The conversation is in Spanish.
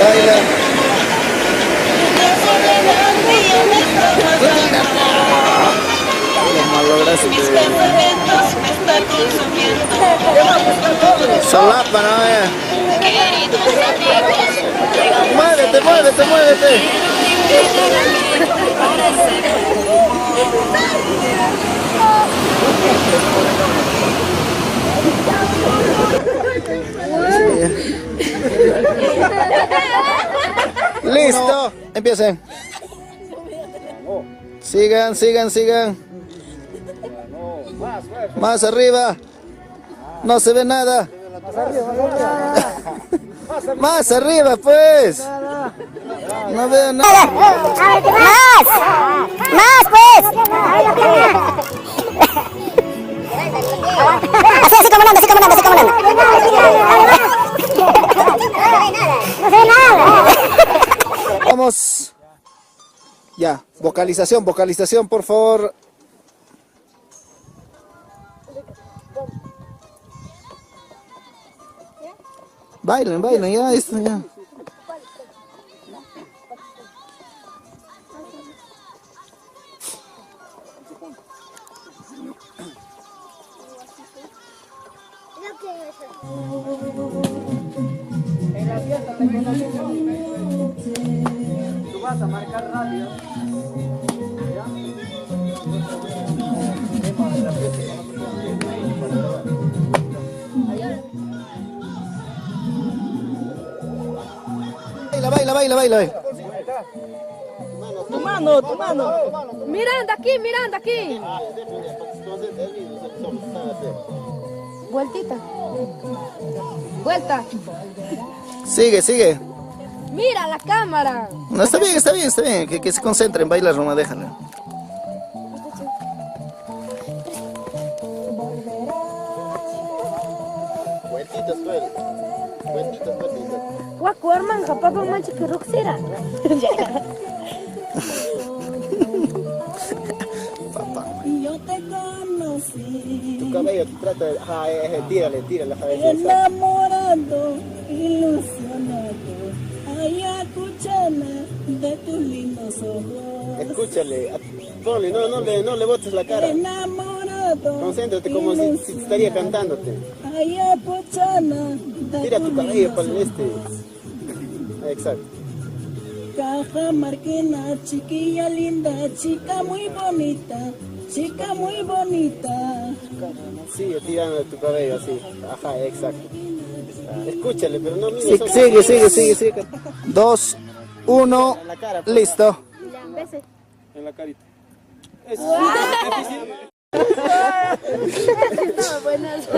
Baila. Lo malograste. Solapa, no, Muévete, muévete, muévete. Listo, empiecen. Sigan, sigan, sigan. Más arriba. No se ve nada. Más arriba, pues. No veo nada. Más. Más, pues. Así como nada, así como nada, así como nada. No se ve nada. Vamos. Ya, vocalización, vocalización, por favor. Bailen, bailen, ya, esto ya. En la fiesta te conocemos. Tú vas a marcar radio. Baila, baila, baila, baila. Tu mano, tu mano. Miranda aquí. Vueltita. Vuelta. Sigue, sigue. Mira la cámara. No, está bien, está bien, está bien. Que se concentren, baila, Roma, déjala. Vueltitas, pues. Vueltitas, vueltitas. Guaco, hermano, papá, mancha que roxera. Papá. Tu cabello trata de... tírale, tírale. Enamorado, ilusionado, ay, escúchame de tus lindos ojos. Escúchale, ponle, no le botes la cara. Enamorado, Concéntrate como si estaría cantándote. ay, escúchame de Tira tu tus cabello lindos para el ojos. Exacto. Cajamarquina, chiquilla linda, chica muy bonita, chica muy bonita. Sigue tirando tu cabello así. Ajá, exacto. Escúchale, pero no mires. Sigue, sigue, sigue, sigue, sigue. 2, 1, listo. En la carita. Buenas.